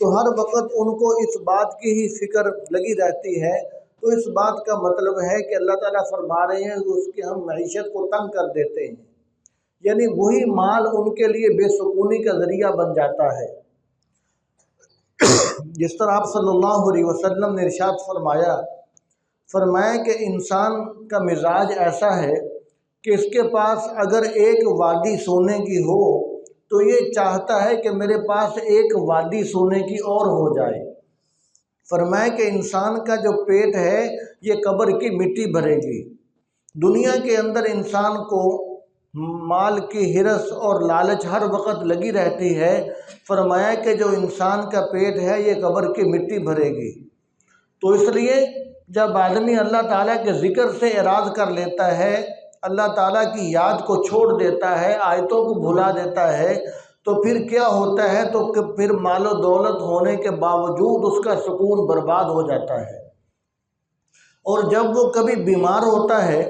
تو ہر وقت ان کو اس بات کی ہی فکر لگی رہتی ہے، تو اس بات کا مطلب ہے کہ اللہ تعالیٰ فرما رہے ہیں کہ اس کی ہم معیشت کو تنگ کر دیتے ہیں، یعنی وہی مال ان کے لیے بے سکونی کا ذریعہ بن جاتا ہے۔ جس طرح آپ صلی اللہ علیہ وسلم نے ارشاد فرمایا کہ انسان کا مزاج ایسا ہے کہ اس کے پاس اگر ایک وادی سونے کی ہو تو یہ چاہتا ہے کہ میرے پاس ایک وادی سونے کی اور ہو جائے۔ فرمایا کہ انسان کا جو پیٹ ہے یہ قبر کی مٹی بھرے گی۔ دنیا کے اندر انسان کو مال کی ہرس اور لالچ ہر وقت لگی رہتی ہے۔ فرمایا کہ جو انسان کا پیٹ ہے یہ قبر کی مٹی بھرے گی۔ تو اس لیے جب آدمی اللہ تعالیٰ کے ذکر سے اعراض کر لیتا ہے، اللہ تعالیٰ کی یاد کو چھوڑ دیتا ہے، آیتوں کو بھلا دیتا ہے، تو پھر کیا ہوتا ہے؟ تو پھر مال و دولت ہونے کے باوجود اس کا سکون برباد ہو جاتا ہے۔ اور جب وہ کبھی بیمار ہوتا ہے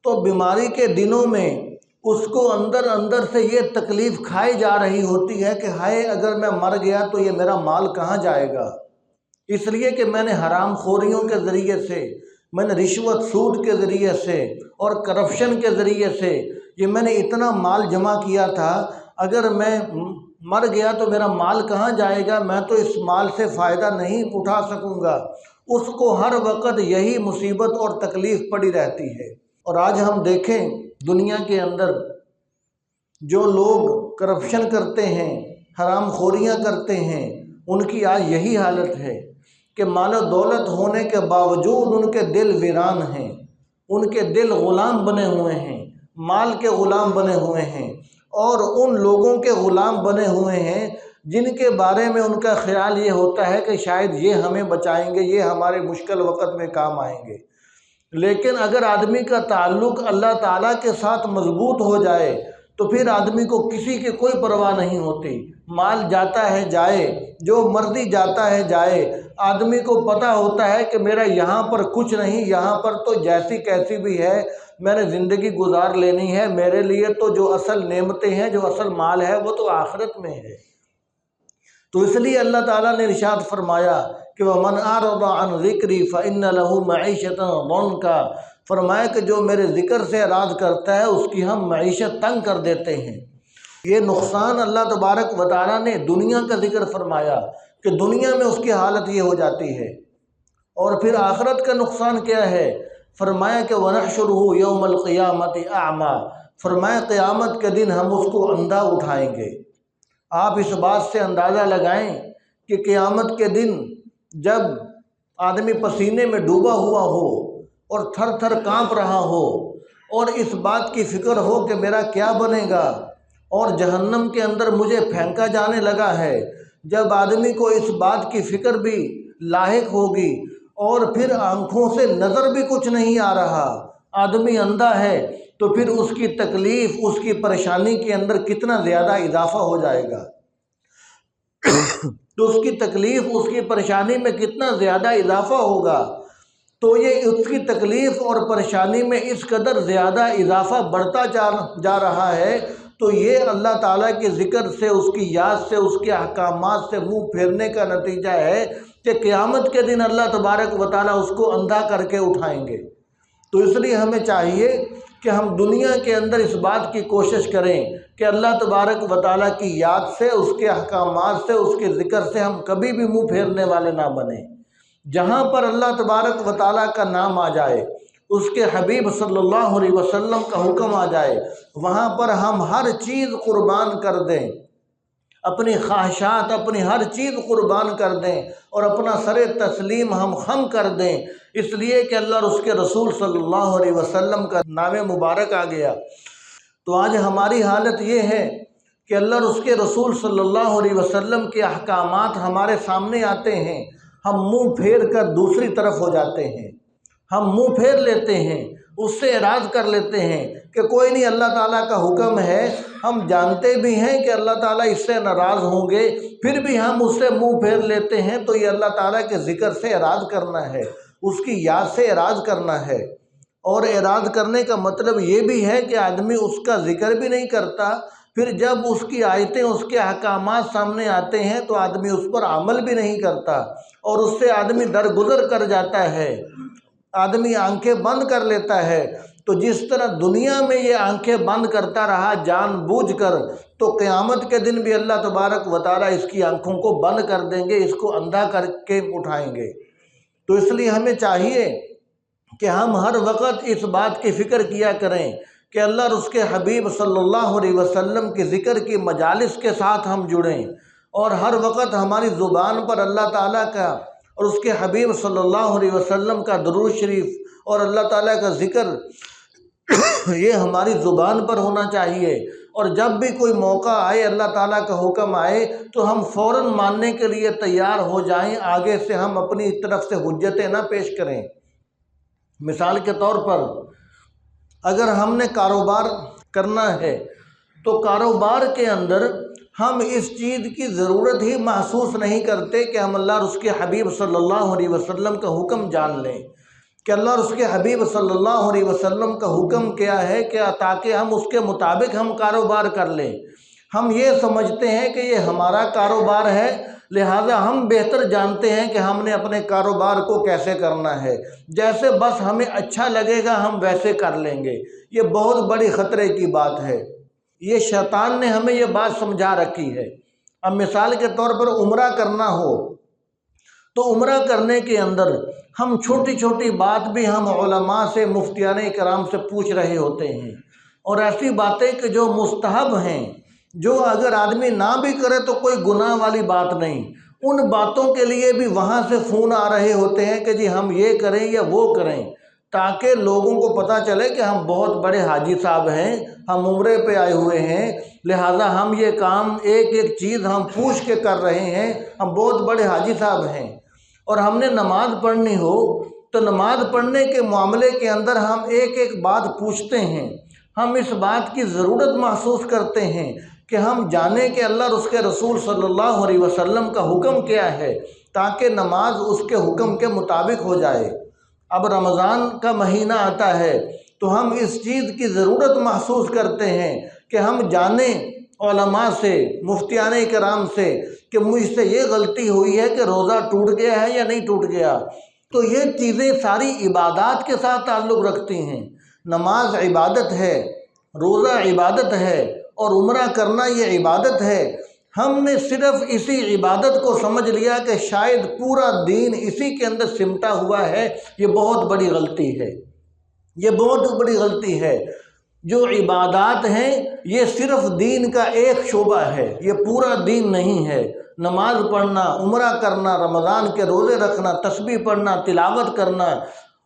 تو بیماری کے دنوں میں اس کو اندر اندر سے یہ تکلیف کھائی جا رہی ہوتی ہے کہ ہائے اگر میں مر گیا تو یہ میرا مال کہاں جائے گا، اس لیے کہ میں نے حرام خوریوں کے ذریعے سے، میں نے رشوت سود کے ذریعے سے اور کرپشن کے ذریعے سے یہ میں نے اتنا مال جمع کیا تھا، اگر میں مر گیا تو میرا مال کہاں جائے گا، میں تو اس مال سے فائدہ نہیں اٹھا سکوں گا۔ اس کو ہر وقت یہی مصیبت اور تکلیف پڑی رہتی ہے۔ اور آج ہم دیکھیں دنیا کے اندر جو لوگ کرپشن کرتے ہیں، حرام خوریاں کرتے ہیں، ان کی آج یہی حالت ہے کہ مال و دولت ہونے کے باوجود ان کے دل ویران ہیں، ان کے دل غلام بنے ہوئے ہیں، مال کے غلام بنے ہوئے ہیں، اور ان لوگوں کے غلام بنے ہوئے ہیں جن کے بارے میں ان کا خیال یہ ہوتا ہے کہ شاید یہ ہمیں بچائیں گے، یہ ہمارے مشکل وقت میں کام آئیں گے۔ لیکن اگر آدمی کا تعلق اللہ تعالیٰ کے ساتھ مضبوط ہو جائے تو پھر آدمی کو کسی کی کوئی پرواہ نہیں ہوتی، مال جاتا ہے جائے، جو مرضی جاتا ہے جائے، آدمی کو پتہ ہوتا ہے کہ میرا یہاں پر کچھ نہیں، یہاں پر تو جیسی کیسی بھی ہے میں نے زندگی گزار لینی ہے، میرے لیے تو جو اصل نعمتیں ہیں، جو اصل مال ہے وہ تو آخرت میں ہے۔ تو اس لیے اللہ تعالیٰ نے ارشاد فرمایا کہ وَمَنْ أَعْرَضَ عَنْ ذِكْرِي فَإِنَّ لَهُ مَعِيشَةً ضَنْكًا، فرمایا کہ جو میرے ذکر سے اعراض کرتا ہے اس کی ہم معیشت تنگ کر دیتے ہیں۔ یہ نقصان اللہ تبارک و تعالیٰ نے دنیا کا ذکر فرمایا کہ دنیا میں اس کی حالت یہ ہو جاتی ہے۔ اور پھر آخرت کا نقصان کیا ہے؟ فرمایا کہ وَنَحْشُرُهُ يَوْمَ الْقِيَامَةِ أَعْمَى، فرمایا قیامت کے دن ہم اس کو اندھا اٹھائیں گے۔ آپ اس بات سے اندازہ لگائیں کہ قیامت کے دن جب آدمی پسینے میں ڈوبا ہوا ہو اور تھر تھر کانپ رہا ہو اور اس بات کی فکر ہو کہ میرا کیا بنے گا اور جہنم کے اندر مجھے پھینکا جانے لگا ہے، جب آدمی کو اس بات کی فکر بھی لاحق ہوگی اور پھر آنکھوں سے نظر بھی کچھ نہیں آ رہا، آدمی اندھا ہے، تو پھر اس کی تکلیف، اس کی پریشانی کے اندر کتنا زیادہ اضافہ ہو جائے گا۔ تو اس کی تکلیف، اس کی پریشانی میں کتنا زیادہ اضافہ ہوگا۔ تو یہ اس کی تکلیف اور پریشانی میں اس قدر زیادہ اضافہ بڑھتا جا رہا ہے، تو یہ اللہ تعالیٰ کے ذکر سے، اس کی یاد سے، اس کے احکامات سے منہ پھیرنے کا نتیجہ ہے کہ قیامت کے دن اللہ تبارک و تعالیٰ اس کو اندھا کر کے اٹھائیں گے۔ تو اس لیے ہمیں چاہیے کہ ہم دنیا کے اندر اس بات کی کوشش کریں کہ اللہ تبارک و تعالیٰ کی یاد سے، اس کے احکامات سے، اس کے ذکر سے ہم کبھی بھی منہ پھیرنے والے نہ بنیں۔ جہاں پر اللہ تبارک و تعالیٰ کا نام آ جائے، اس کے حبیب صلی اللہ علیہ وسلم کا حکم آ جائے، وہاں پر ہم ہر چیز قربان کر دیں، اپنی خواہشات، اپنی ہر چیز قربان کر دیں اور اپنا سر تسلیم ہم خم کر دیں، اس لیے کہ اللہ اور اس کے رسول صلی اللہ علیہ وسلم کا نام مبارک آ گیا۔ تو آج ہماری حالت یہ ہے کہ اللہ اور اس کے رسول صلی اللہ علیہ وسلم کے احکامات ہمارے سامنے آتے ہیں، ہم منہ پھیر کر دوسری طرف ہو جاتے ہیں، ہم منہ پھیر لیتے ہیں، اس سے اعراض کر لیتے ہیں کہ کوئی نہیں، اللہ تعالیٰ کا حکم ہے، ہم جانتے بھی ہیں کہ اللہ تعالیٰ اس سے ناراض ہوں گے، پھر بھی ہم اس سے منہ پھیر لیتے ہیں۔ تو یہ اللہ تعالیٰ کے ذکر سے اعراض کرنا ہے، اس کی یاد سے اعراض کرنا ہے۔ اور اعراض کرنے کا مطلب یہ بھی ہے کہ آدمی اس کا ذکر بھی نہیں کرتا، پھر جب اس کی آیتیں، اس کے احکامات سامنے آتے ہیں تو آدمی اس پر عمل بھی نہیں کرتا اور اس سے آدمی درگزر کر جاتا ہے، آدمی آنکھیں بند کر لیتا ہے۔ تو جس طرح دنیا میں یہ آنکھیں بند کرتا رہا جان بوجھ کر، تو قیامت کے دن بھی اللہ تبارک و تعالیٰ اس کی آنکھوں کو بند کر دیں گے، اس کو اندھا کر کے اٹھائیں گے۔ تو اس لیے ہمیں چاہیے کہ ہم ہر وقت اس بات کی فکر کیا کریں کہ اللہ اور اس کے حبیب صلی اللہ علیہ وسلم کے ذکر کی مجالس کے ساتھ ہم جڑیں، اور ہر وقت ہماری زبان پر اللہ تعالیٰ کا اور اس کے حبیب صلی اللہ علیہ وسلم کا درود شریف اور اللہ تعالیٰ کا ذکر یہ ہماری زبان پر ہونا چاہیے، اور جب بھی کوئی موقع آئے، اللہ تعالیٰ کا حکم آئے، تو ہم فوراً ماننے کے لیے تیار ہو جائیں، آگے سے ہم اپنی طرف سے حجتیں نہ پیش کریں۔ مثال کے طور پر اگر ہم نے کاروبار کرنا ہے تو کاروبار کے اندر ہم اس چیز کی ضرورت ہی محسوس نہیں کرتے کہ ہم اللہ اور اس کے حبیب صلی اللہ علیہ وسلم کا حکم جان لیں کہ اللہ اور اس کے حبیب صلی اللہ علیہ وسلم کا حکم کیا ہے، کیا، تاکہ ہم اس کے مطابق ہم کاروبار کر لیں۔ ہم یہ سمجھتے ہیں کہ یہ ہمارا کاروبار ہے، لہٰذا ہم بہتر جانتے ہیں کہ ہم نے اپنے کاروبار کو کیسے کرنا ہے، جیسے بس ہمیں اچھا لگے گا ہم ویسے کر لیں گے۔ یہ بہت بڑی خطرے کی بات ہے، یہ شیطان نے ہمیں یہ بات سمجھا رکھی ہے۔ اب مثال کے طور پر عمرہ کرنا ہو تو عمرہ کرنے کے اندر ہم چھوٹی چھوٹی بات بھی ہم علماء سے، مفتیان کرام سے پوچھ رہے ہوتے ہیں، اور ایسی باتیں کہ جو مستحب ہیں، جو اگر آدمی نہ بھی کرے تو کوئی گناہ والی بات نہیں، ان باتوں کے لیے بھی وہاں سے فون آ رہے ہوتے ہیں کہ جی ہم یہ کریں یا وہ کریں، تاکہ لوگوں کو پتہ چلے کہ ہم بہت بڑے حاجی صاحب ہیں، ہم عمرے پہ آئے ہوئے ہیں، لہٰذا ہم یہ کام ایک ایک چیز ہم پوچھ کے کر رہے ہیں، ہم بہت بڑے حاجی صاحب ہیں۔ اور ہم نے نماز پڑھنی ہو تو نماز پڑھنے کے معاملے کے اندر ہم ایک ایک بات پوچھتے ہیں، ہم اس بات کی ضرورت محسوس کرتے ہیں کہ ہم جانیں کہ اللہ اور اس کے رسول صلی اللہ علیہ وسلم کا حکم کیا ہے، تاکہ نماز اس کے حکم کے مطابق ہو جائے۔ اب رمضان کا مہینہ آتا ہے تو ہم اس چیز کی ضرورت محسوس کرتے ہیں کہ ہم جانیں علماء سے، مفتیان کرام سے کہ مجھ سے یہ غلطی ہوئی ہے کہ روزہ ٹوٹ گیا ہے یا نہیں ٹوٹ گیا۔ تو یہ چیزیں ساری عبادات کے ساتھ تعلق رکھتی ہیں۔ نماز عبادت ہے، روزہ عبادت ہے، اور عمرہ کرنا یہ عبادت ہے۔ ہم نے صرف اسی عبادت کو سمجھ لیا کہ شاید پورا دین اسی کے اندر سمٹا ہوا ہے، یہ بہت بڑی غلطی ہے، یہ بہت بڑی غلطی ہے۔ جو عبادات ہیں یہ صرف دین کا ایک شعبہ ہے، یہ پورا دین نہیں ہے۔ نماز پڑھنا، عمرہ کرنا، رمضان کے روزے رکھنا، تسبیح پڑھنا، تلاوت کرنا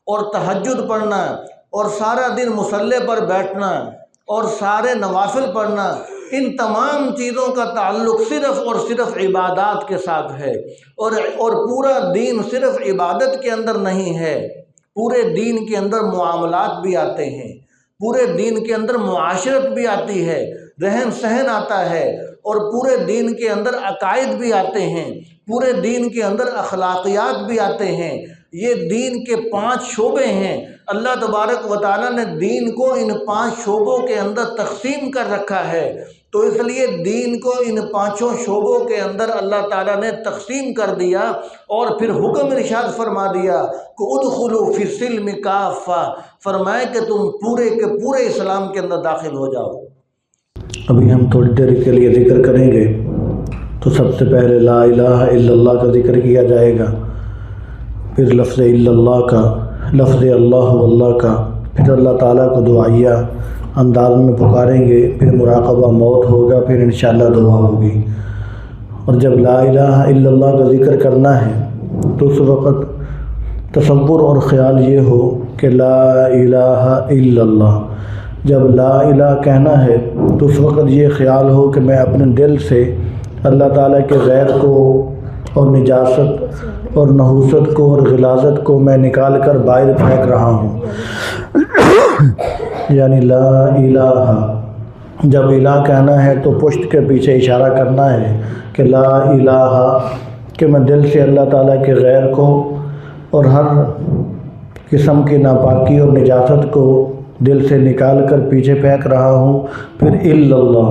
اور تہجد پڑھنا اور سارا دن مصلی پر بیٹھنا اور سارے نوافل پڑھنا، ان تمام چیزوں کا تعلق صرف اور صرف عبادات کے ساتھ ہے، اور پورا دین صرف عبادت کے اندر نہیں ہے، پورے دین کے اندر معاملات بھی آتے ہیں، پورے دین کے اندر معاشرت بھی آتی ہے، رہن سہن آتا ہے، اور پورے دین کے اندر عقائد بھی آتے ہیں، پورے دین کے اندر اخلاقیات بھی آتے ہیں۔ یہ دین کے 5 شعبے ہیں۔ اللہ تبارک و تعالیٰ نے دین کو ان 5 شعبوں کے اندر تقسیم کر رکھا ہے، تو اس لیے دین کو ان 5 شعبوں کے اندر اللہ تعالیٰ نے تقسیم کر دیا، اور پھر حکم ارشاد فرما دیا کہ ادخلوا فی السلم کافہ، فرمائے کہ تم پورے کے پورے اسلام کے اندر داخل ہو جاؤ۔ ابھی ہم تھوڑی دیر کے لیے ذکر کریں گے، تو سب سے پہلے لا الہ الا اللہ کا ذکر کیا جائے گا، پھر لفظ الا اللہ کا، لفظ اللہ واللہ کا، پھر اللہ تعالیٰ کو دعائیہ انداز میں پکاریں گے، پھر مراقبہ موت ہوگا، پھر انشاءاللہ دعا ہوگی۔ اور جب لا الہ الا اللہ کا ذکر کرنا ہے تو اس وقت تصور اور خیال یہ ہو کہ لا الہ الا اللہ۔ جب لا الہ کہنا ہے تو اس وقت یہ خیال ہو کہ میں اپنے دل سے اللہ تعالیٰ کے غیر کو اور نجاست اور نحوست کو اور غلاظت کو میں نکال کر باہر پھینک رہا ہوں، یعنی لا الہ۔ جب الہ کہنا ہے تو پشت کے پیچھے اشارہ کرنا ہے کہ لا الہ، کہ میں دل سے اللہ تعالیٰ کے غیر کو اور ہر قسم کی ناپاکی اور نجاست کو دل سے نکال کر پیچھے پھینک رہا ہوں۔ پھر الا اللہ،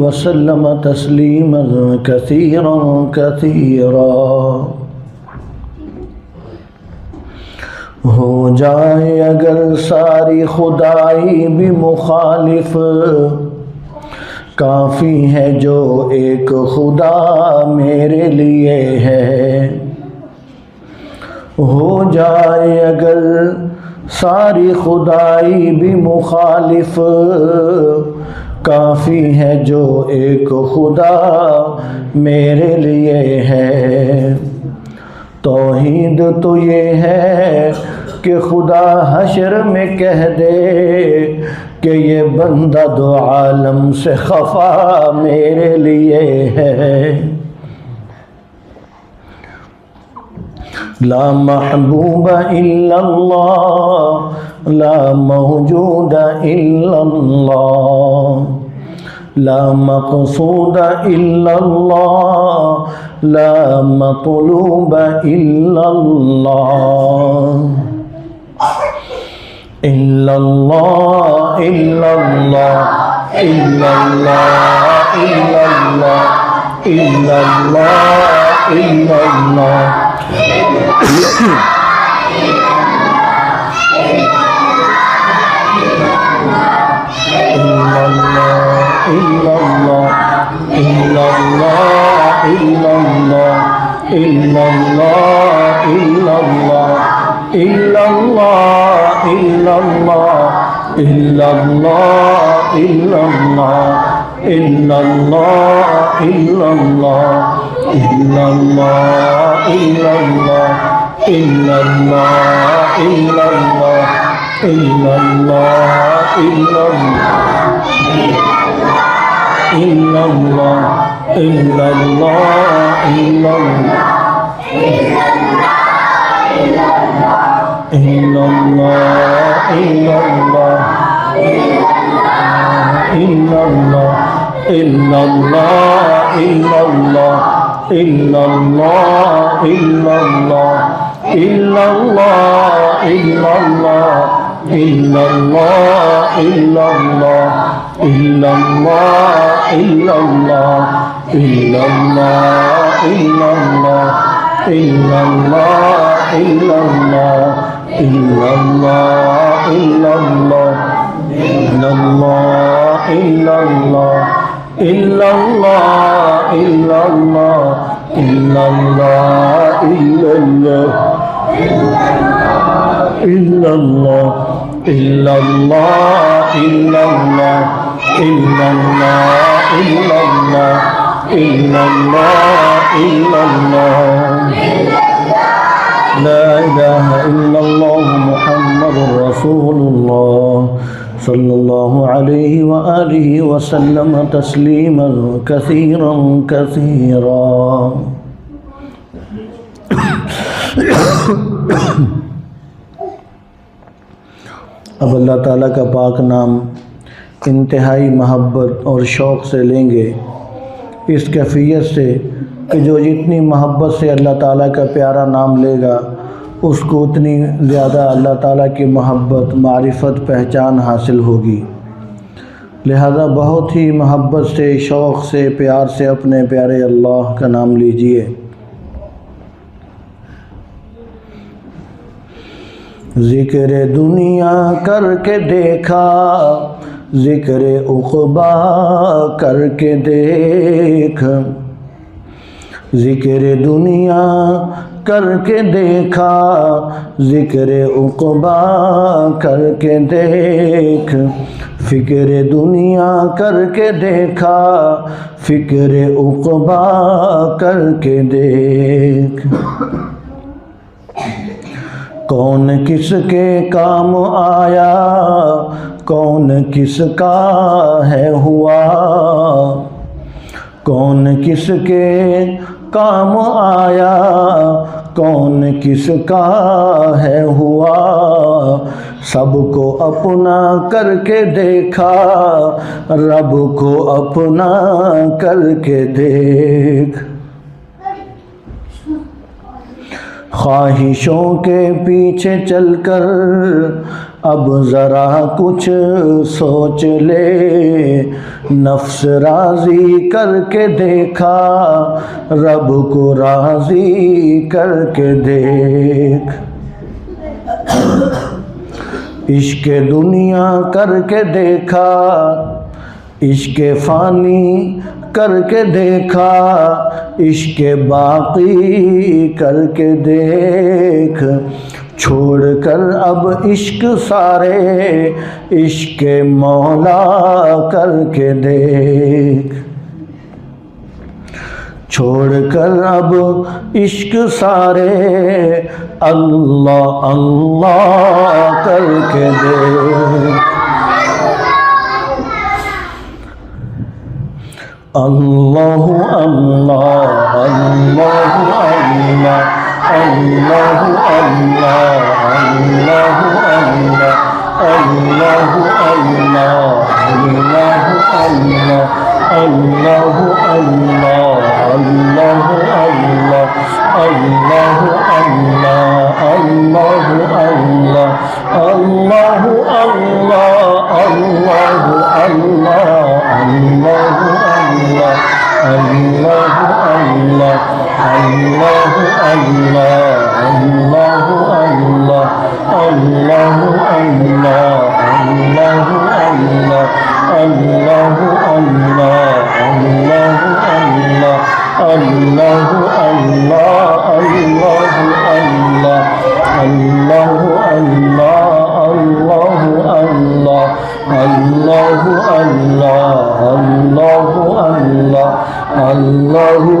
وسلم تسلیما کثیرا کثیرا۔ ہو جائے اگر ساری خدائی بھی مخالف، کافی ہے جو ایک خدا میرے لیے ہے۔ ہو جائے اگر ساری خدائی بھی مخالف، کافی ہے جو ایک خدا میرے لیے ہے۔ توحید تو یہ ہے کہ خدا حشر میں کہہ دے کہ یہ بندہ دو عالم سے خفا میرے لیے ہے۔ لا محبوب الا اللہ، لا موجود الا اللہ، لا مقصود الا اللہ، لا مطلوب الا اللہ، الا اللہ الا اللہ الا اللہ الا اللہ الا اللہ الا اللہ۔ لا الہ الا اللہ محمد رسول اللہ صلی اللہ علیہ وآلہ وسلم تسلیما کثیرا کثیرا۔ اب اللہ تعالیٰ کا پاک نام انتہائی محبت اور شوق سے لیں گے، اس کیفیت سے کہ جو جتنی محبت سے اللہ تعالیٰ کا پیارا نام لے گا اس کو اتنی زیادہ اللہ تعالیٰ کی محبت، معرفت، پہچان حاصل ہوگی۔ لہذا بہت ہی محبت سے، شوق سے، پیار سے اپنے پیارے اللہ کا نام لیجئے۔ ذکر دنیا کر کے دیکھا، ذکر عقبا کر کے دیکھ، ذکر دنیا کر کے دیکھا، ذکر عقبا کر کے دیکھ، فکر دنیا کر کے دیکھا، فکر عقبا کر کے دیکھ۔ کون کس کے کام آیا، کون کس کا ہے ہوا، کون کس کے کام آیا، کون کس کا ہے ہوا، سب کو اپنا کر کے دیکھا، رب کو اپنا کر کے دیکھ۔ خواہشوں کے پیچھے چل کر اب ذرا کچھ سوچ لے، نفس راضی کر کے دیکھا، رب کو راضی کر کے دیکھ، عشق دنیا کر کے دیکھا، عشق فانی کر کے دیکھا، عشق باقی کر کے دیکھ، چھوڑ کر اب عشق سارے، عشق مولا کر کے دیکھ، چھوڑ کر اب عشق سارے، اللہ اللہ کر کے دیکھ، اللہ اللہ اللہ اللہ اللہ اللہ اللہ اللہ اللہ اللہ اللہ اللہ اللہ اللہ اللہ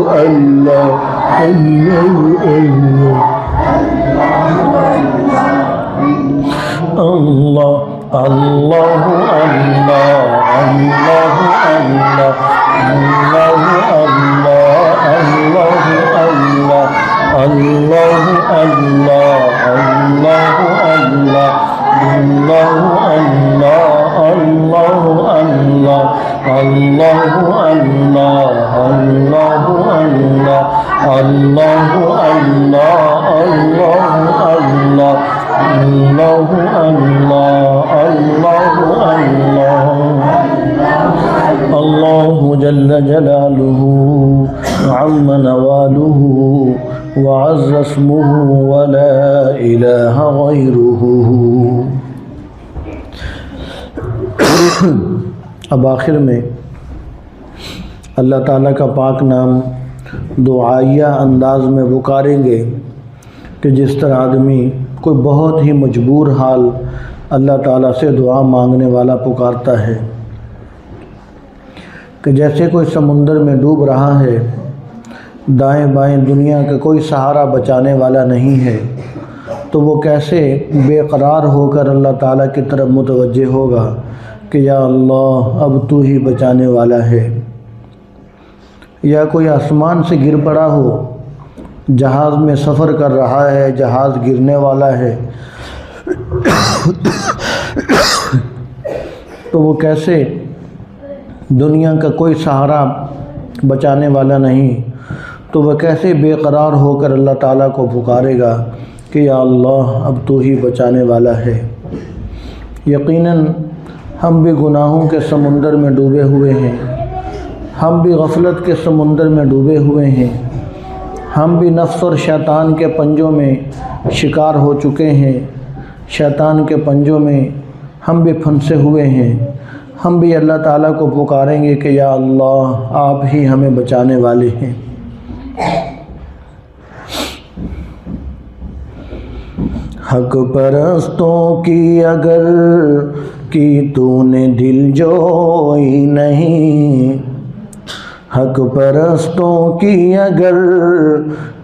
اللہ اللہ اللہ جل جلالہ عم نوالہ وعز اسمہ ولا الہ غیرہ۔ اب آخر میں اللہ تعالیٰ کا پاک نام دعائیہ انداز میں پکاریں گے کہ جس طرح آدمی کوئی بہت ہی مجبور حال اللہ تعالیٰ سے دعا مانگنے والا پکارتا ہے، کہ جیسے کوئی سمندر میں ڈوب رہا ہے، دائیں بائیں دنیا کا کوئی سہارا بچانے والا نہیں ہے، تو وہ کیسے بے قرار ہو کر اللہ تعالیٰ کی طرف متوجہ ہوگا کہ یا اللہ اب تو ہی بچانے والا ہے۔ یا کوئی آسمان سے گر پڑا ہو، جہاز میں سفر کر رہا ہے، جہاز گرنے والا ہے، تو وہ کیسے دنیا کا کوئی سہارا بچانے والا نہیں، تو وہ کیسے بے قرار ہو کر اللہ تعالیٰ کو پکارے گا کہ یا اللہ اب تو ہی بچانے والا ہے۔ یقیناً ہم بھی گناہوں کے سمندر میں ڈوبے ہوئے ہیں، ہم بھی غفلت کے سمندر میں ڈوبے ہوئے ہیں، ہم بھی نفس اور شیطان کے پنجوں میں شکار ہو چکے ہیں، شیطان کے پنجوں میں ہم بھی پھنسے ہوئے ہیں۔ ہم بھی اللہ تعالیٰ کو پکاریں گے کہ یا اللہ آپ ہی ہمیں بچانے والے ہیں۔ حق پرستوں کی اگر کی تو نے دل جوئی نہیں، حق پرستوں کی اگر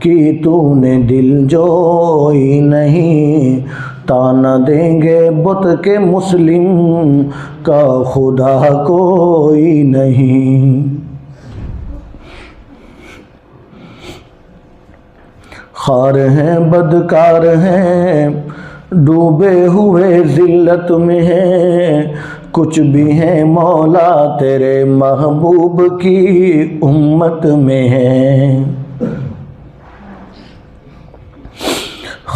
کی تو نے دل جوئی نہیں، تانا دیں گے بت کے مسلم کا خدا کوئی نہیں۔ خار ہیں بدکار ہیں ڈوبے ہوئے ذلت میں ہیں، کچھ بھی ہیں مولا تیرے محبوب کی امت میں ہیں۔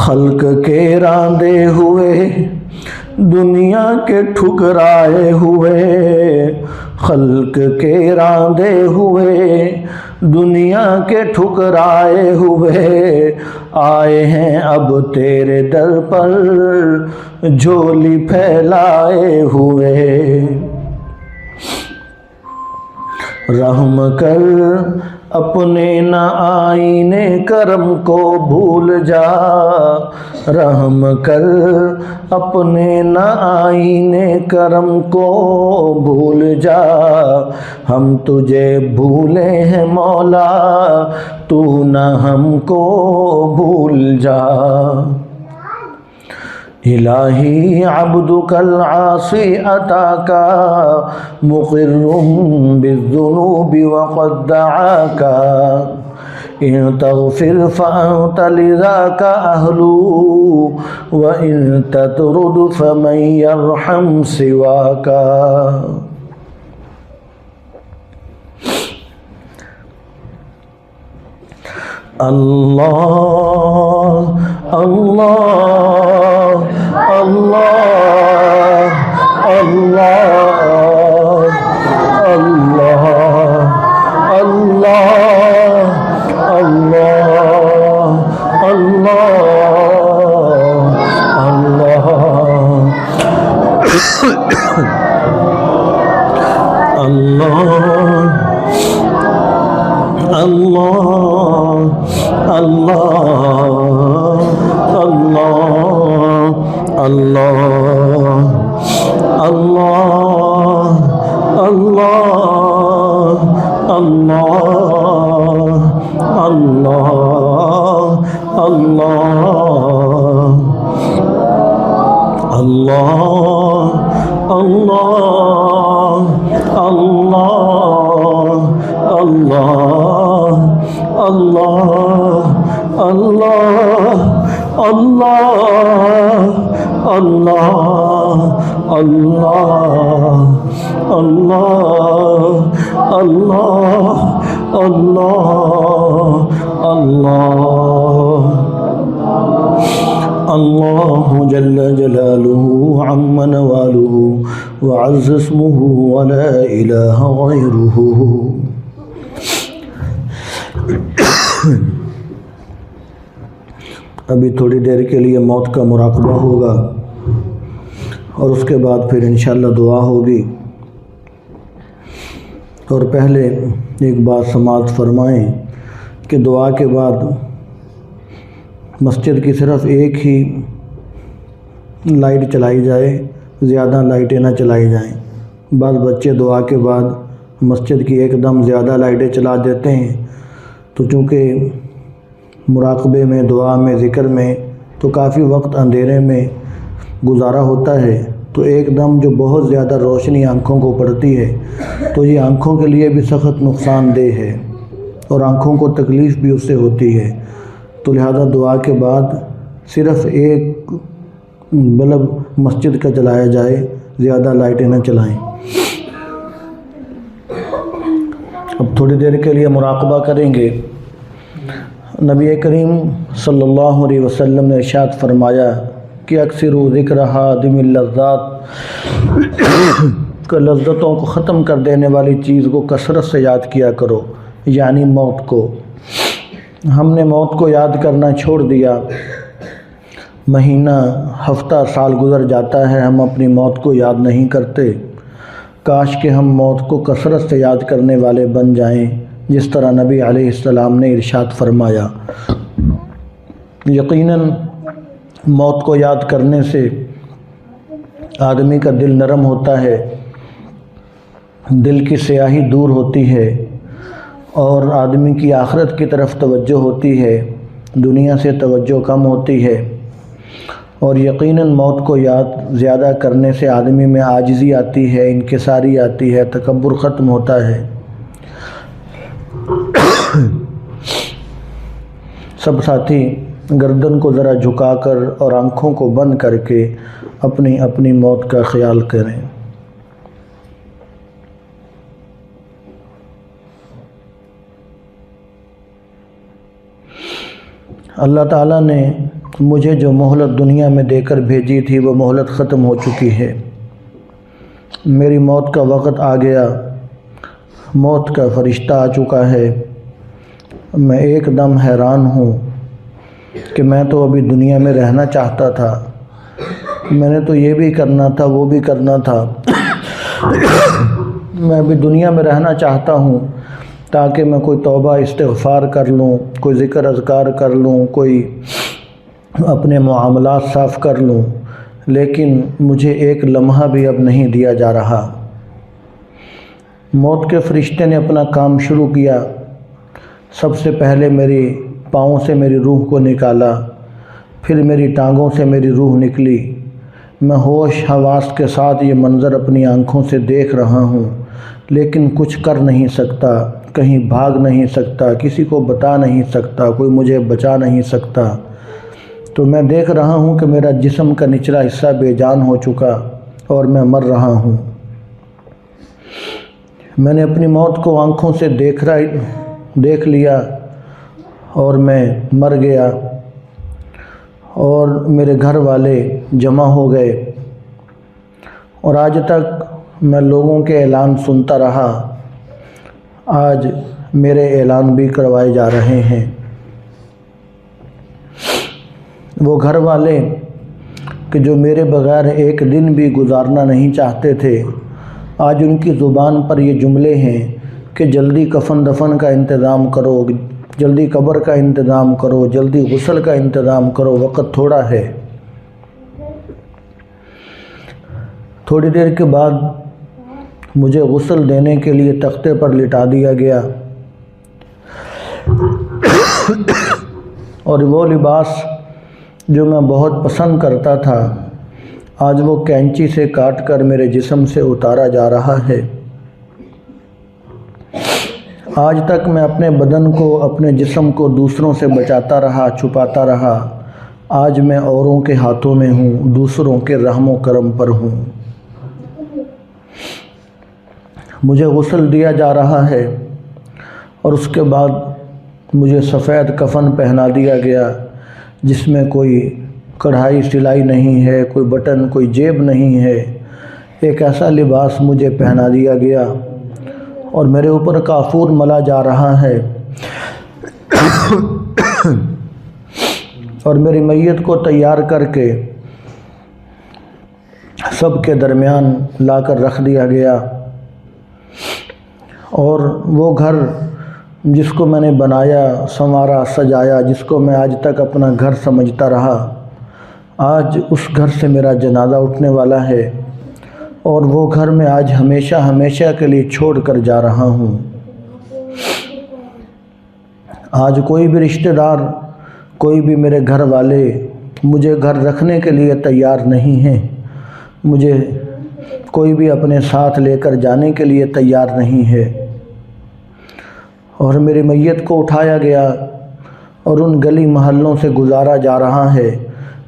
خلق کے راندے ہوئے دنیا کے ٹھکرائے ہوئے خلق کے راندے ہوئے، دنیا کے ٹھکرائے ہوئے آئے ہیں اب تیرے در پر جھولی پھیلائے ہوئے۔ رحم کر اپنے نہ آئینے کرم کو بھول جا، رحم کر اپنے نہ آئینے کرم کو بھول جا، ہم تجھے بھولے ہیں مولا تو نہ ہم کو بھول جا۔ الہی عبدک العاصی اتاک مقر بالذنوب وقد دعاک، ان تغفر فانت لذاک اہل وان تطرد فمن یرحم سواک۔ اللہ اللہ اللہ اللہ اللہ اللہ اللہ اللہ اللہ اللہ اللہ اللہ اللہ اللہ اللہ اللہ اللہ جل جلالہ عم نوالہ وعز اسمہ ولا الہ غیرہ۔ ابھی تھوڑی دیر کے لیے موت کا مراقبہ ہوگا اور اس کے بعد پھر انشاءاللہ دعا ہوگی۔ اور پہلے ایک بات سماعت فرمائیں کہ دعا کے بعد مسجد کی صرف ایک ہی لائٹ چلائی جائے، زیادہ لائٹیں نہ چلائی جائیں۔ بعض بچے دعا کے بعد مسجد کی ایک دم زیادہ لائٹیں چلا دیتے ہیں، تو چونکہ مراقبے میں، دعا میں، ذکر میں تو کافی وقت اندھیرے میں گزارا ہوتا ہے، تو ایک دم جو بہت زیادہ روشنی آنکھوں کو پڑتی ہے تو یہ آنکھوں کے لیے بھی سخت نقصان دہ ہے اور آنکھوں کو تکلیف بھی اس سے ہوتی ہے۔ تو لہذا دعا کے بعد صرف ایک بلب مسجد کا جلایا جائے، زیادہ لائٹیں نہ چلائیں۔ اب تھوڑی دیر کے لیے مراقبہ کریں گے۔ نبی کریم صلی اللہ علیہ وسلم نے ارشاد فرمایا کہ اکثروا ذکر ہادم اللذات، کہ لذتوں کو ختم کر دینے والی چیز کو کثرت سے یاد کیا کرو، یعنی موت کو۔ ہم نے موت کو یاد کرنا چھوڑ دیا، مہینہ، ہفتہ، سال گزر جاتا ہے، ہم اپنی موت کو یاد نہیں کرتے۔ کاش کہ ہم موت کو کثرت سے یاد کرنے والے بن جائیں، جس طرح نبی علیہ السلام نے ارشاد فرمایا۔ یقیناً موت کو یاد کرنے سے آدمی کا دل نرم ہوتا ہے، دل کی سیاہی دور ہوتی ہے اور آدمی کی آخرت کی طرف توجہ ہوتی ہے، دنیا سے توجہ کم ہوتی ہے۔ اور یقیناً موت کو یاد زیادہ کرنے سے آدمی میں عاجزی آتی ہے، انکساری آتی ہے، تکبر ختم ہوتا ہے۔ سب ساتھی گردن کو ذرا جھکا کر اور آنکھوں کو بند کر کے اپنی اپنی موت کا خیال کریں۔ اللہ تعالیٰ نے مجھے جو مہلت دنیا میں دے کر بھیجی تھی وہ مہلت ختم ہو چکی ہے۔ میری موت کا وقت آ گیا، موت کا فرشتہ آ چکا ہے۔ میں ایک دم حیران ہوں کہ میں تو ابھی دنیا میں رہنا چاہتا تھا، میں نے تو یہ بھی کرنا تھا وہ بھی کرنا تھا۔ میں ابھی دنیا میں رہنا چاہتا ہوں تاکہ میں کوئی توبہ استغفار کر لوں، کوئی ذکر اذکار کر لوں، کوئی اپنے معاملات صاف کر لوں، لیکن مجھے ایک لمحہ بھی اب نہیں دیا جا رہا۔ موت کے فرشتے نے اپنا کام شروع کیا۔ سب سے پہلے میری پاؤں سے میری روح کو نکالا، پھر میری ٹانگوں سے میری روح نکلی۔ میں ہوش حواس کے ساتھ یہ منظر اپنی آنکھوں سے دیکھ رہا ہوں، لیکن کچھ کر نہیں سکتا، کہیں بھاگ نہیں سکتا، کسی کو بتا نہیں سکتا، کوئی مجھے بچا نہیں سکتا۔ تو میں دیکھ رہا ہوں کہ میرا جسم کا نچلا حصہ بے جان ہو چکا اور میں مر رہا ہوں۔ میں نے اپنی موت کو آنکھوں سے دیکھ لیا اور میں مر گیا، اور میرے گھر والے جمع ہو گئے، اور آج تک میں لوگوں کے اعلان سنتا رہا۔ آج میرے اعلان بھی کروائے جا رہے ہیں۔ وہ گھر والے کہ جو میرے بغیر ایک دن بھی گزارنا نہیں چاہتے تھے، آج ان کی زبان پر یہ جملے ہیں کہ جلدی کفن دفن کا انتظام کرو، جلدی قبر کا انتظام کرو، جلدی غسل کا انتظام کرو، وقت تھوڑا ہے۔ تھوڑی دیر کے بعد مجھے غسل دینے کے لیے تختے پر لٹا دیا گیا، اور وہ لباس جو میں بہت پسند کرتا تھا آج وہ کینچی سے کاٹ کر میرے جسم سے اتارا جا رہا ہے۔ آج تک میں اپنے بدن کو، اپنے جسم کو دوسروں سے بچاتا رہا، چھپاتا رہا۔ آج میں اوروں کے ہاتھوں میں ہوں، دوسروں کے رحم و کرم پر ہوں۔ مجھے غسل دیا جا رہا ہے اور اس کے بعد مجھے سفید کفن پہنا دیا گیا، جس میں کوئی کڑھائی سلائی نہیں ہے، کوئی بٹن، کوئی جیب نہیں ہے۔ ایک ایسا لباس مجھے پہنا دیا گیا اور میرے اوپر کافور ملا جا رہا ہے، اور میری میت کو تیار کر کے سب کے درمیان لا کر رکھ دیا گیا۔ اور وہ گھر جس کو میں نے بنایا، سنوارا، سجایا، جس کو میں آج تک اپنا گھر سمجھتا رہا، آج اس گھر سے میرا جنازہ اٹھنے والا ہے، اور وہ گھر میں آج ہمیشہ ہمیشہ کے لیے چھوڑ کر جا رہا ہوں۔ آج کوئی بھی رشتہ دار، کوئی بھی میرے گھر والے مجھے گھر رکھنے کے لیے تیار نہیں ہیں، مجھے کوئی بھی اپنے ساتھ لے کر جانے کے لیے تیار نہیں ہے۔ اور میری میت کو اٹھایا گیا اور ان گلی محلوں سے گزارا جا رہا ہے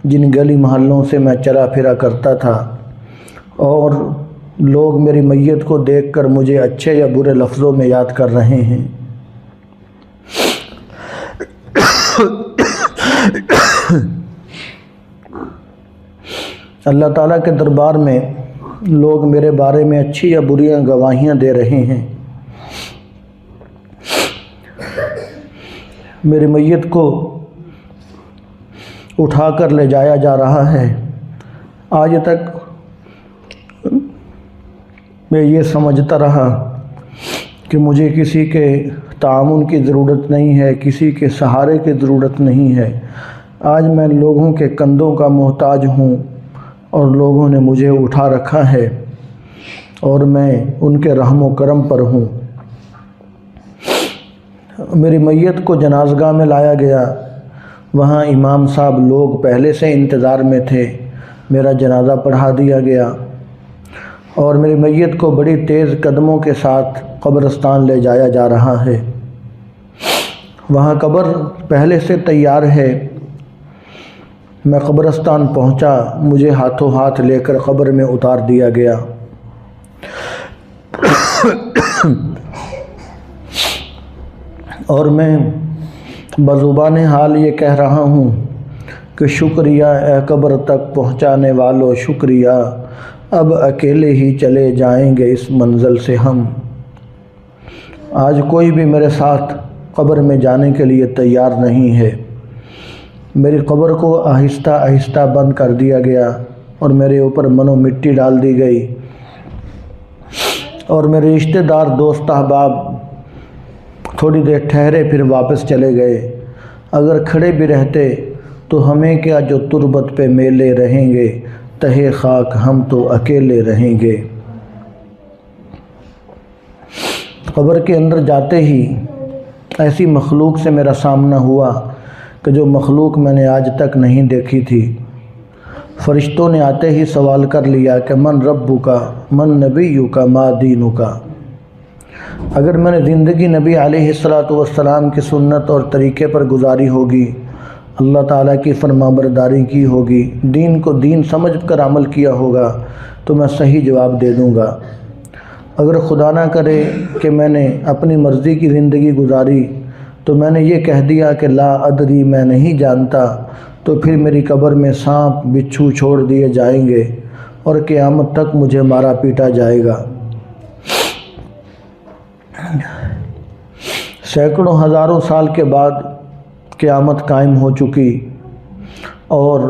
جن گلی محلوں سے میں چلا پھرا کرتا تھا، اور لوگ میری میت کو دیکھ کر مجھے اچھے یا برے لفظوں میں یاد کر رہے ہیں۔ اللہ تعالیٰ کے دربار میں لوگ میرے بارے میں اچھی یا بریاں گواہیاں دے رہے ہیں۔ میری میت کو اٹھا کر لے جایا جا رہا ہے۔ آج تک میں یہ سمجھتا رہا کہ مجھے کسی کے تعاون کی ضرورت نہیں ہے، کسی کے سہارے کی ضرورت نہیں ہے۔ آج میں لوگوں کے کندھوں کا محتاج ہوں، اور لوگوں نے مجھے اٹھا رکھا ہے، اور میں ان کے رحم و کرم پر ہوں۔ میری میت کو جنازگاہ میں لایا گیا، وہاں امام صاحب لوگ پہلے سے انتظار میں تھے، میرا جنازہ پڑھا دیا گیا، اور میری میت کو بڑی تیز قدموں کے ساتھ قبرستان لے جایا جا رہا ہے۔ وہاں قبر پہلے سے تیار ہے۔ میں قبرستان پہنچا، مجھے ہاتھوں ہاتھ لے کر قبر میں اتار دیا گیا۔ اور میں بزبان حال یہ کہہ رہا ہوں کہ شکریہ اے قبر تک پہنچانے والوں شکریہ، اب اکیلے ہی چلے جائیں گے اس منزل سے ہم۔ آج کوئی بھی میرے ساتھ قبر میں جانے کے لیے تیار نہیں ہے۔ میری قبر کو آہستہ آہستہ بند کر دیا گیا اور میرے اوپر منو مٹی ڈال دی گئی، اور میرے رشتہ دار دوست احباب تھوڑی دیر ٹھہرے پھر واپس چلے گئے۔ اگر کھڑے بھی رہتے تو ہمیں کیا، جو تربت پہ میلے رہیں گے، تہے خاک ہم تو اکیلے رہیں گے۔ قبر کے اندر جاتے ہی ایسی مخلوق سے میرا سامنا ہوا کہ جو مخلوق میں نے آج تک نہیں دیکھی تھی۔ فرشتوں نے آتے ہی سوال کر لیا کہ من ربک، من نبیک، ما دینک۔ اگر میں نے زندگی نبی علیہ السلام کی سنت اور طریقے پر گزاری ہوگی، اللہ تعالیٰ کی فرمانبرداری کی ہوگی، دین کو دین سمجھ کر عمل کیا ہوگا، تو میں صحیح جواب دے دوں گا۔ اگر خدا نہ کرے کہ میں نے اپنی مرضی کی زندگی گزاری، تو میں نے یہ کہہ دیا کہ لا ادری، میں نہیں جانتا، تو پھر میری قبر میں سانپ بچھو چھوڑ دیے جائیں گے اور قیامت تک مجھے مارا پیٹا جائے گا۔ سینکڑوں ہزاروں سال کے بعد قیامت قائم ہو چکی، اور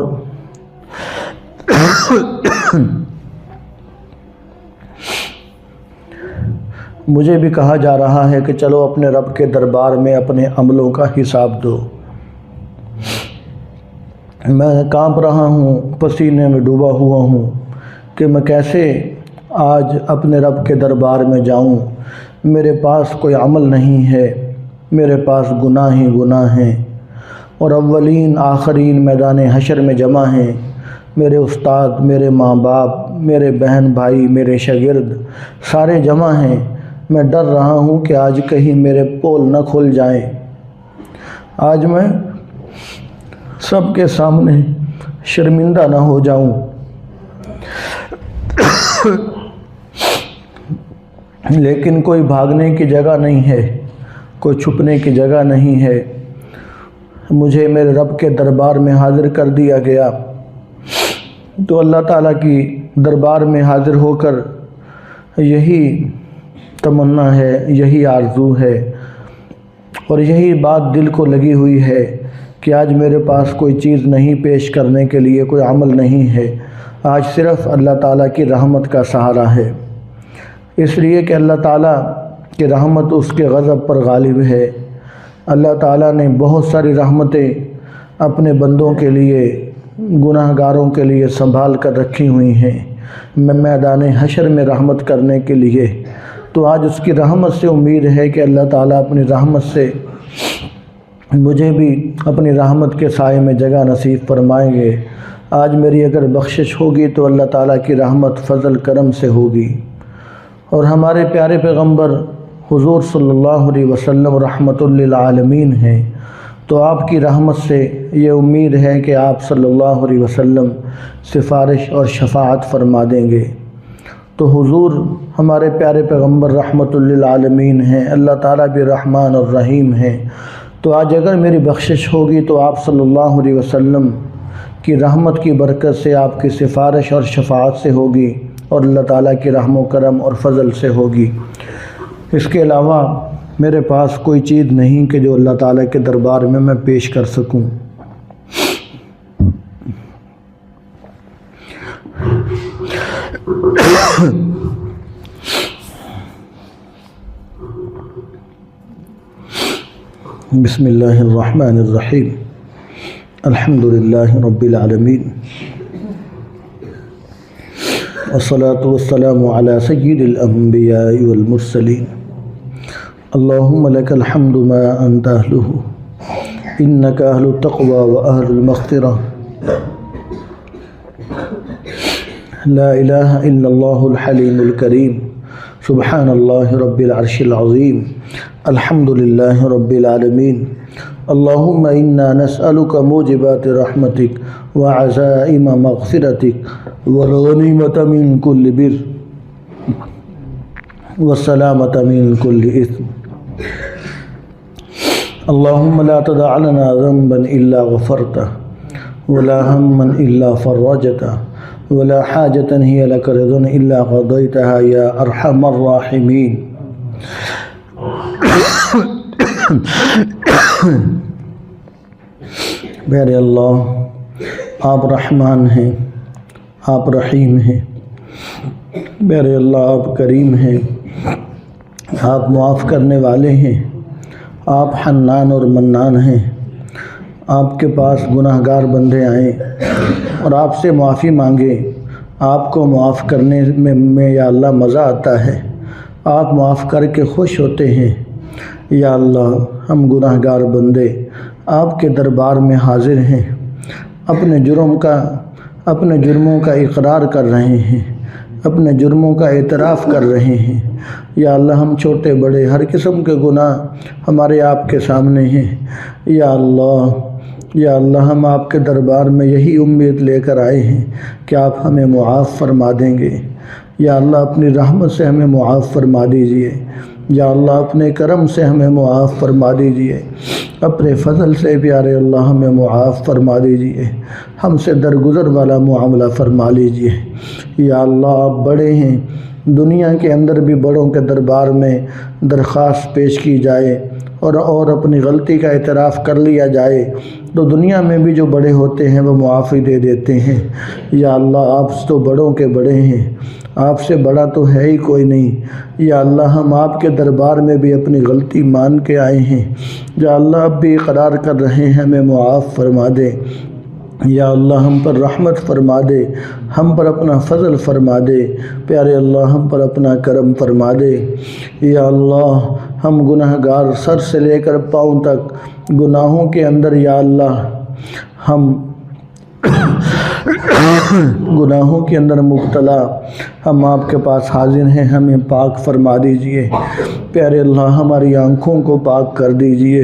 مجھے بھی کہا جا رہا ہے کہ چلو اپنے رب کے دربار میں اپنے عملوں کا حساب دو۔ میں کانپ رہا ہوں، پسینے میں ڈوبا ہوا ہوں کہ میں کیسے آج اپنے رب کے دربار میں جاؤں۔ میرے پاس کوئی عمل نہیں ہے، میرے پاس گناہ ہی گناہ ہیں، اور اولین آخرین میدان حشر میں جمع ہیں۔ میرے استاد، میرے ماں باپ، میرے بہن بھائی، میرے شاگرد سارے جمع ہیں۔ میں ڈر رہا ہوں کہ آج کہیں میرے پول نہ کھل جائیں، آج میں سب کے سامنے شرمندہ نہ ہو جاؤں۔ لیکن کوئی بھاگنے کی جگہ نہیں ہے، کوئی چھپنے کی جگہ نہیں ہے۔ مجھے میرے رب کے دربار میں حاضر کر دیا گیا، تو اللہ تعالیٰ کی دربار میں حاضر ہو کر یہی تمنا ہے، یہی آرزو ہے، اور یہی بات دل کو لگی ہوئی ہے کہ آج میرے پاس کوئی چیز نہیں پیش کرنے کے لیے، کوئی عمل نہیں ہے۔ آج صرف اللہ تعالیٰ کی رحمت کا سہارا ہے، اس لیے کہ اللہ تعالیٰ کی رحمت اس کے غضب پر غالب ہے۔ اللہ تعالیٰ نے بہت ساری رحمتیں اپنے بندوں کے لیے، گناہ گاروں کے لیے سنبھال کر رکھی ہوئی ہیں، میدان حشر میں رحمت کرنے کے لیے۔ تو آج اس کی رحمت سے امید ہے کہ اللہ تعالیٰ اپنی رحمت سے مجھے بھی اپنی رحمت کے سائے میں جگہ نصیب فرمائیں گے۔ آج میری اگر بخشش ہوگی تو اللہ تعالیٰ کی رحمت فضل کرم سے ہوگی، اور ہمارے پیارے پیغمبر حضور صلی اللہ علیہ وسلم رحمت للعالمین ہیں، تو آپ کی رحمت سے یہ امید ہے کہ آپ صلی اللہ علیہ وسلم سفارش اور شفاعت فرما دیں گے۔ تو حضور ہمارے پیارے پیغمبر رحمت للعالمین ہیں، اللہ تعالیٰ بھی رحمان اور رحیم ہیں۔ تو آج اگر میری بخشش ہوگی تو آپ صلی اللہ علیہ وسلم کی رحمت کی برکت سے، آپ کی سفارش اور شفاعت سے ہوگی، اور اللہ تعالیٰ کی رحم و کرم اور فضل سے ہوگی۔ اس کے علاوہ میرے پاس کوئی چیز نہیں کہ جو اللہ تعالیٰ کے دربار میں پیش کر سکوں۔ بسم اللہ الرحمن الرحیم، الحمد للہ رب العالمین، والصلاة والسلام علی سید الانبیاء والمرسلین۔ اللہم لک الحمد ما انت اہلہ، انک اہل التقوی و اہل المغفرہ، لا الہ الا اللہ الحلیم الکریم، سبحان اللہ رب العرش العظیم، الحمد للہ رب العالمین۔ اللہم انا نسألک موجبات رحمتک وعزائم مغفرتک والغنیمۃ من کل بر والسلامۃ من کل اثم۔ اللہم لا تدع لنا ذنبا الا غفرتہ ولا هما إلا فرجته ولا حاجة هي لك رضا إلا قضيتها يا أرحم الراحمين۔ میرے اللہ آپ رحمان ہیں، آپ رحیم ہیں، میرے اللہ آپ کریم ہیں، آپ معاف کرنے والے ہیں، آپ حنان اور منان ہیں۔ آپ کے پاس گناہ گار بندے آئیں اور آپ سے معافی مانگیں، آپ کو معاف کرنے میں یا اللہ مزہ آتا ہے، آپ معاف کر کے خوش ہوتے ہیں۔ یا اللہ ہم گناہ گار بندے آپ کے دربار میں حاضر ہیں، اپنے جرموں کا اقرار کر رہے ہیں، اپنے جرموں کا اعتراف کر رہے ہیں۔ یا اللہ ہم چھوٹے بڑے ہر قسم کے گناہ ہمارے آپ کے سامنے ہیں۔ یا اللہ ہم آپ کے دربار میں یہی امید لے کر آئے ہیں کہ آپ ہمیں معاف فرما دیں گے۔ یا اللہ اپنی رحمت سے ہمیں معاف فرما دیجئے، یا اللہ اپنے کرم سے ہمیں معاف فرما دیجئے، اپنے فضل سے پیارے اللہ ہمیں معاف فرما دیجئے، ہم سے درگزر والا معاملہ فرما لیجئے۔ یا اللہ آپ بڑے ہیں، دنیا کے اندر بھی بڑوں کے دربار میں درخواست پیش کی جائے اور اپنی غلطی کا اعتراف کر لیا جائے تو دنیا میں بھی جو بڑے ہوتے ہیں وہ معافی دے دیتے ہیں۔ یا اللہ آپ تو بڑوں کے بڑے ہیں، آپ سے بڑا تو ہے ہی کوئی نہیں۔ یا اللہ ہم آپ کے دربار میں بھی اپنی غلطی مان کے آئے ہیں، یا اللہ اب بھی اقرار کر رہے ہیں ہمیں معاف فرما دے۔ یا اللہ ہم پر رحمت فرما دے، ہم پر اپنا فضل فرما دے، پیارے اللہ ہم پر اپنا کرم فرما دے۔ یا اللہ ہم گناہ گار سر سے لے کر پاؤں تک گناہوں کے اندر یا اللہ ہم گناہوں کے اندر مبتلا، ہم آپ کے پاس حاضر ہیں، ہمیں پاک فرما دیجئے۔ پیارے اللہ ہماری آنکھوں کو پاک کر دیجئے،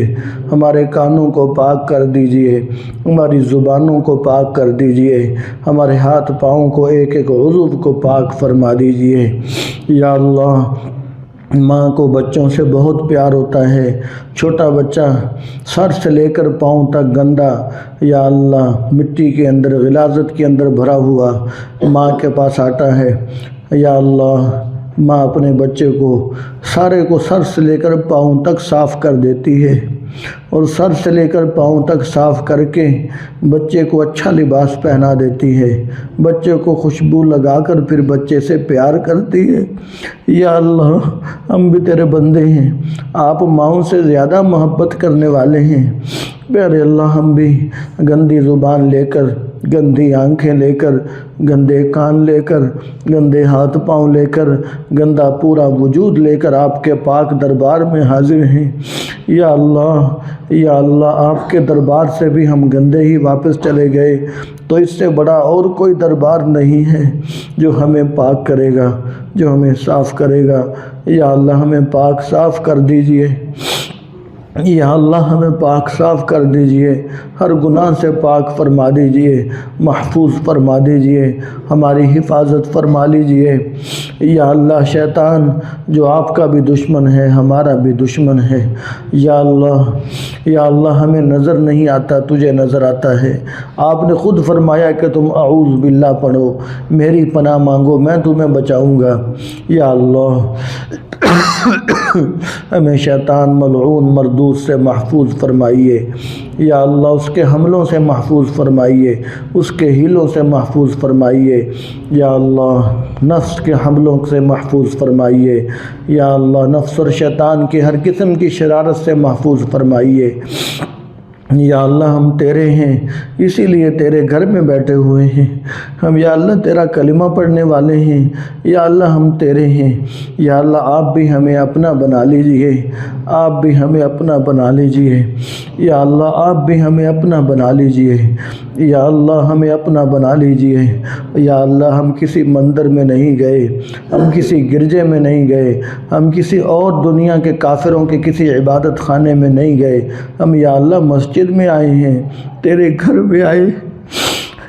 ہمارے کانوں کو پاک کر دیجئے، ہماری زبانوں کو پاک کر دیجئے، ہمارے ہاتھ پاؤں کو ایک ایک عضو کو پاک فرما دیجئے۔ یا اللہ ماں کو بچوں سے بہت پیار ہوتا ہے، چھوٹا بچہ سر سے لے کر پاؤں تک گندا یا اللہ مٹی کے اندر غلاظت کے اندر بھرا ہوا ماں کے پاس آتا ہے۔ یا اللہ ماں اپنے بچے کو سارے کو سر سے لے کر پاؤں تک صاف کر دیتی ہے، اور سر سے لے کر پاؤں تک صاف کر کے بچے کو اچھا لباس پہنا دیتی ہے، بچے کو خوشبو لگا کر پھر بچے سے پیار کرتی ہے۔ یا اللہ ہم بھی تیرے بندے ہیں، آپ ماؤں سے زیادہ محبت کرنے والے ہیں۔ پیارے اللہ ہم بھی گندی زبان لے کر، گندی آنکھیں لے کر، گندے کان لے کر، گندے ہاتھ پاؤں لے کر، گندا پورا وجود لے کر آپ کے پاک دربار میں حاضر ہیں۔ یا اللہ آپ کے دربار سے بھی ہم گندے ہی واپس چلے گئے تو اس سے بڑا اور کوئی دربار نہیں ہے جو ہمیں پاک کرے گا، جو ہمیں صاف کرے گا۔ یا اللہ ہمیں پاک صاف کر دیجئے، یا اللہ ہمیں پاک صاف کر دیجئے، ہر گناہ سے پاک فرما دیجئے، محفوظ فرما دیجئے، ہماری حفاظت فرما لیجئے۔ یا اللہ شیطان جو آپ کا بھی دشمن ہے ہمارا بھی دشمن ہے، یا اللہ ہمیں نظر نہیں آتا، تجھے نظر آتا ہے۔ آپ نے خود فرمایا کہ تم اعوذ باللہ پڑھو، میری پناہ مانگو میں تمہیں بچاؤں گا۔ یا اللہ ہمیں شیطان ملعون مردود سے محفوظ فرمائیے، یا اللہ اس کے حملوں سے محفوظ فرمائیے، اس کے ہیلوں سے محفوظ فرمائیے۔ یا اللہ نفس کے حملوں سے محفوظ فرمائیے، یا اللہ نفس اور شیطان کی ہر قسم کی شرارت سے محفوظ فرمائیے۔ یا اللہ ہم تیرے ہیں، اسی لیے تیرے گھر میں بیٹھے ہوئے ہیں ہم، یا اللہ تیرا کلمہ پڑھنے والے ہیں، یا اللہ ہم تیرے ہیں۔ یا اللہ آپ بھی ہمیں اپنا بنا لیجئے، آپ بھی ہمیں اپنا بنا لیجئے، یا اللہ آپ بھی ہمیں اپنا بنا لیجئے، یا اللہ ہمیں اپنا بنا لیجئے۔ یا اللہ ہم کسی مندر میں نہیں گئے، ہم کسی گرجے میں نہیں گئے، ہم کسی اور دنیا کے کافروں کے کسی عبادت خانے میں نہیں گئے، ہم یا اللہ مسجد میں آئے ہیں، تیرے گھر میں آئے،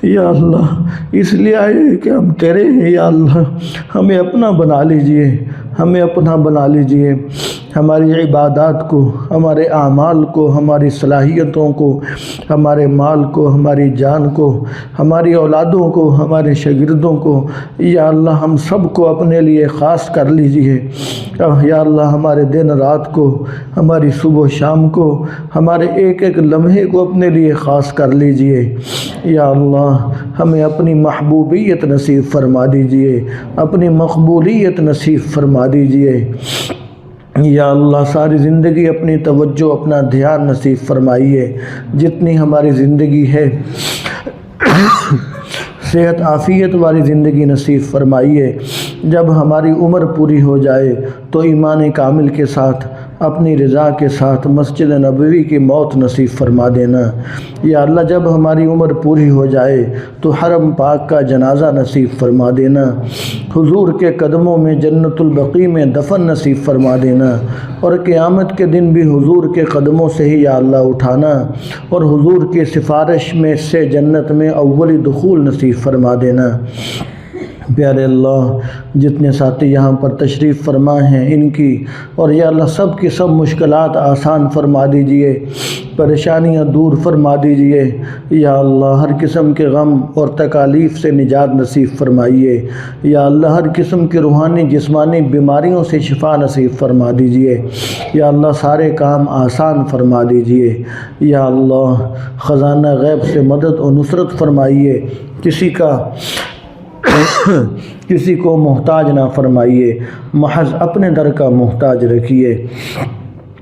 یا اللہ اس لیے آئے کہ ہم تیرے ہیں۔ یا اللہ ہمیں اپنا بنا لیجئے، ہمیں اپنا بنا لیجئے۔ ہماری عبادات کو، ہمارے اعمال کو، ہماری صلاحیتوں کو، ہمارے مال کو، ہماری جان کو، ہماری اولادوں کو، ہمارے شاگردوں کو یا اللہ ہم سب کو اپنے لیے خاص کر لیجئے۔ یا اللہ ہمارے دن رات کو، ہماری صبح و شام کو، ہمارے ایک ایک لمحے کو اپنے لیے خاص کر لیجئے۔ یا اللہ ہمیں اپنی محبوبیت نصیب فرما دیجئے، اپنی مقبولیت نصیب فرما دیجئے۔ یا اللہ ساری زندگی اپنی توجہ، اپنا دھیان نصیب فرمائیے۔ جتنی ہماری زندگی ہے صحت عافیت والی زندگی نصیب فرمائیے۔ جب ہماری عمر پوری ہو جائے تو ایمان کامل کے ساتھ، اپنی رضا کے ساتھ مسجد نبوی کی موت نصیب فرما دینا۔ یا اللہ جب ہماری عمر پوری ہو جائے تو حرم پاک کا جنازہ نصیب فرما دینا، حضور کے قدموں میں جنت البقیع میں دفن نصیب فرما دینا، اور قیامت کے دن بھی حضور کے قدموں سے ہی یا اللہ اٹھانا، اور حضور کی سفارش میں سے جنت میں اولی دخول نصیب فرما دینا۔ پیارے اللہ جتنے ساتھی یہاں پر تشریف فرما ہیں ان کی اور یا اللہ سب کی سب مشکلات آسان فرما دیجئے، پریشانیاں دور فرما دیجئے۔ یا اللہ ہر قسم کے غم اور تکالیف سے نجات نصیب فرمائیے۔ یا اللہ ہر قسم کی روحانی جسمانی بیماریوں سے شفا نصیب فرما دیجئے۔ یا اللہ سارے کام آسان فرما دیجئے۔ یا اللہ خزانہ غیب سے مدد و نصرت فرمائیے، کسی کو محتاج نہ فرمائیے، محض اپنے در کا محتاج رکھیے۔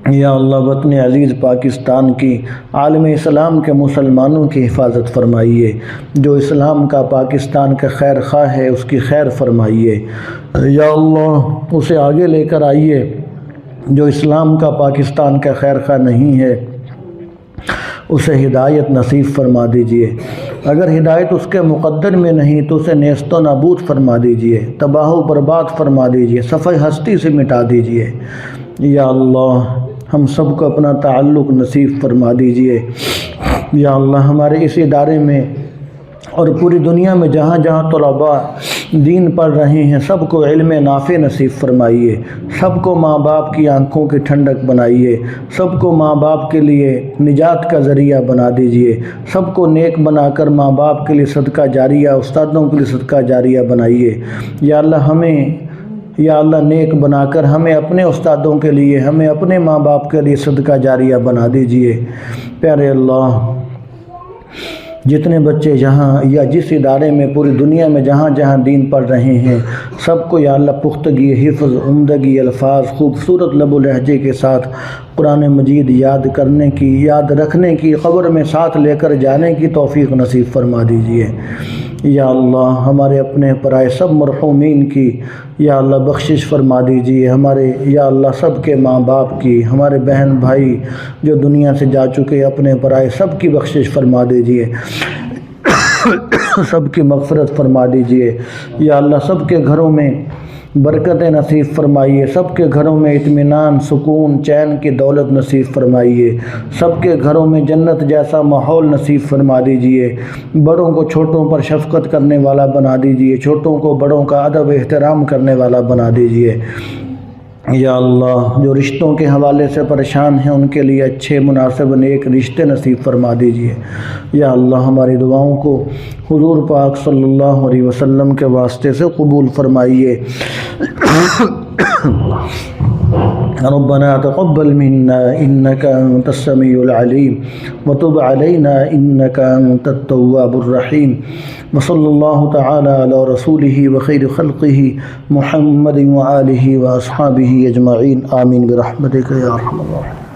یا اللہ وطن عزیز پاکستان کی، عالم اسلام کے مسلمانوں کی حفاظت فرمائیے۔ جو اسلام کا پاکستان کا خیر خواہ ہے اس کی خیر فرمائیے۔ یا اللہ اسے آگے لے کر آئیے۔ جو اسلام کا پاکستان کا خیر خواہ نہیں ہے اسے ہدایت نصیب فرما دیجئے۔ اگر ہدایت اس کے مقدر میں نہیں تو اسے نیست و نابود فرما دیجئے، تباہ و برباد فرما دیجئے، صفحہ ہستی سے مٹا دیجئے۔ یا اللہ ہم سب کو اپنا تعلق نصیب فرما دیجئے۔ یا اللہ ہمارے اس ادارے میں اور پوری دنیا میں جہاں جہاں طلباء دین پڑھ رہے ہیں سب کو علم نافع نصیب فرمائیے، سب کو ماں باپ کی آنکھوں کی ٹھنڈک بنائیے، سب کو ماں باپ کے لیے نجات کا ذریعہ بنا دیجئے، سب کو نیک بنا کر ماں باپ کے لیے صدقہ جاریہ، استادوں کے لیے صدقہ جاریہ بنائیے۔ یا اللہ یا اللہ نیک بنا کر ہمیں اپنے استادوں کے لیے، ہمیں اپنے ماں باپ کے لیے صدقہ جاریہ بنا دیجئے۔ پیارے اللہ جتنے بچے یہاں یا جس ادارے میں پوری دنیا میں جہاں جہاں دین پڑھ رہے ہیں سب کو یا اللہ پختگی، حفظ، عمدگی، الفاظ خوبصورت لب و لہجے کے ساتھ قرآن مجید یاد کرنے کی، یاد رکھنے کی، قبر میں ساتھ لے کر جانے کی توفیق نصیب فرما دیجئے۔ یا اللہ ہمارے اپنے پرائے سب مرحومین کی یا اللہ بخشش فرما دیجئے۔ ہمارے یا اللہ سب کے ماں باپ کی، ہمارے بہن بھائی جو دنیا سے جا چکے اپنے پرائے سب کی بخشش فرما دیجئے، سب کی مغفرت فرما دیجئے۔ یا اللہ سب کے گھروں میں برکتیں نصیب فرمائیے، سب کے گھروں میں اطمینان، سکون، چین کی دولت نصیب فرمائیے، سب کے گھروں میں جنت جیسا ماحول نصیب فرما دیجئے۔ بڑوں کو چھوٹوں پر شفقت کرنے والا بنا دیجئے، چھوٹوں کو بڑوں کا ادب احترام کرنے والا بنا دیجئے۔ یا اللہ جو رشتوں کے حوالے سے پریشان ہیں ان کے لیے اچھے مناسب نیک رشتے نصیب فرما دیجئے۔ یا اللہ ہماری دعاؤں کو حضور پاک صلی اللہ علیہ وسلم کے واسطے سے قبول فرمائیے۔ ربنا تقبل منا انك انت السميع العليم وتب علينا انك انت التواب الرحيم وصلى الله تعالى على رسوله وخير خلقه محمد وآله واصحابه اجمعين آمين برحمتك يا ارحم الراحمين۔